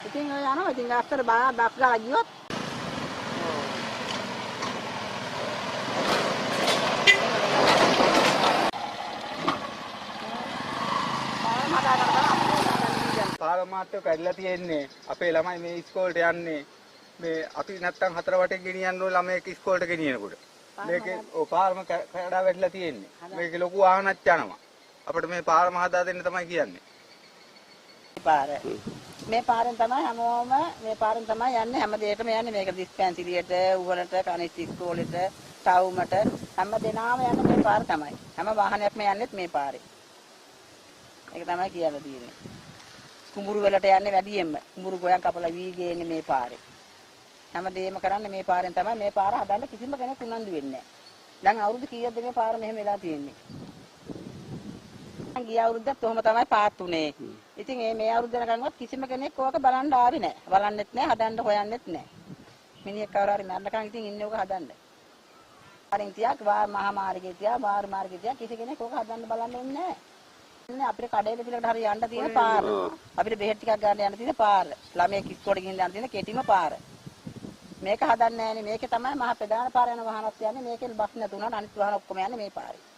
ඉතින් ඔය යනවා. ඉතින් අක්කර බස් ගාලා ගියොත් පාර මාර්ගය කැඩලා තියෙන්නේ. අපේ ළමයි මේ ඉස්කෝලේට යන්නේ. මේ අපි නැත්තම් හතර වටේ ගෙනියන්න ඕන ළමයෙක් ඉස්කෝලේට ගෙනියනකොට. මේකේ පාරම කැඩලා වැටලා තියෙන්නේ. මේකේ ලොකු වාහනක් යනවා. අපිට මේ පාරම හදා දෙන්න තමයි කියන්නේ. මේ පාරෙන් තමයි හැමෝම මේ පාරෙන් තමයි යන්නේ. හැම දෙයකම යන්නේ. මේක දිස්පැන්සිලියට, උවලට, කනිෂ්ඨ ඉස්කෝලේට, ටවුමට හැම දෙනාම යන්නේ මේ පාර තමයි. හැම වාහනයක්ම යන්නේත් මේ පාරේ. ඒක තමයි කියලා තියෙන්නේ. කුඹුරු වලට යන්නේ වැඩියෙන්ම. කුඹුරු ගෝයන් කපලා වීගේ එන්නේ මේ පාරේ. හැමදේම කරන්නේ මේ පාරෙන් තමයි. මේ පාර හදන්න කිසිම කෙනෙක් උනන්දු වෙන්නේ නැහැ. දැන් අවුරුදු කීයක්ද මේ පාර මෙහෙම වෙලා තියෙන්නේ? ගිය අවුරුද්දත් ඔහොම තමයි පාත් උනේ. ඉතින් මේ අවුරුද්ද යනකම්වත් කිසිම කෙනෙක් ඕක බලන්න ආවේ නැහැ. බලන්නෙත් නැහැ, හදන්න හොයන්නෙත් නැහැ. මිනිහෙක් කවුරු හරි මරණකම් ඉතින් ඉන්නේ ඕක හදන්න. පාරෙන් තියක් මහා මාර්ගයේ තියා, බාහිර මාර්ගයේ තියා කිසි කෙනෙක් ඕක හදන්න බලන්නේ නැහැ. අපිට කඩේට පිටකට හරි යන්න තියෙන පාර. අපිට බෙහෙත් ටිකක් ගන්න යන්න තියෙන පාර. ළමයෙක් ඉස්කෝලේ ගිහින් යන්න තියෙන කෙටිම පාර. මේක හදන්නේ නැහැනේ. මේකේ තමයි මහා ප්‍රධාන පාර යන වාහනත් යන්නේ. මේකේ බස් නැතුණාට අනිත් වාහන ඔක්කොම යන්නේ මේ පාරේ.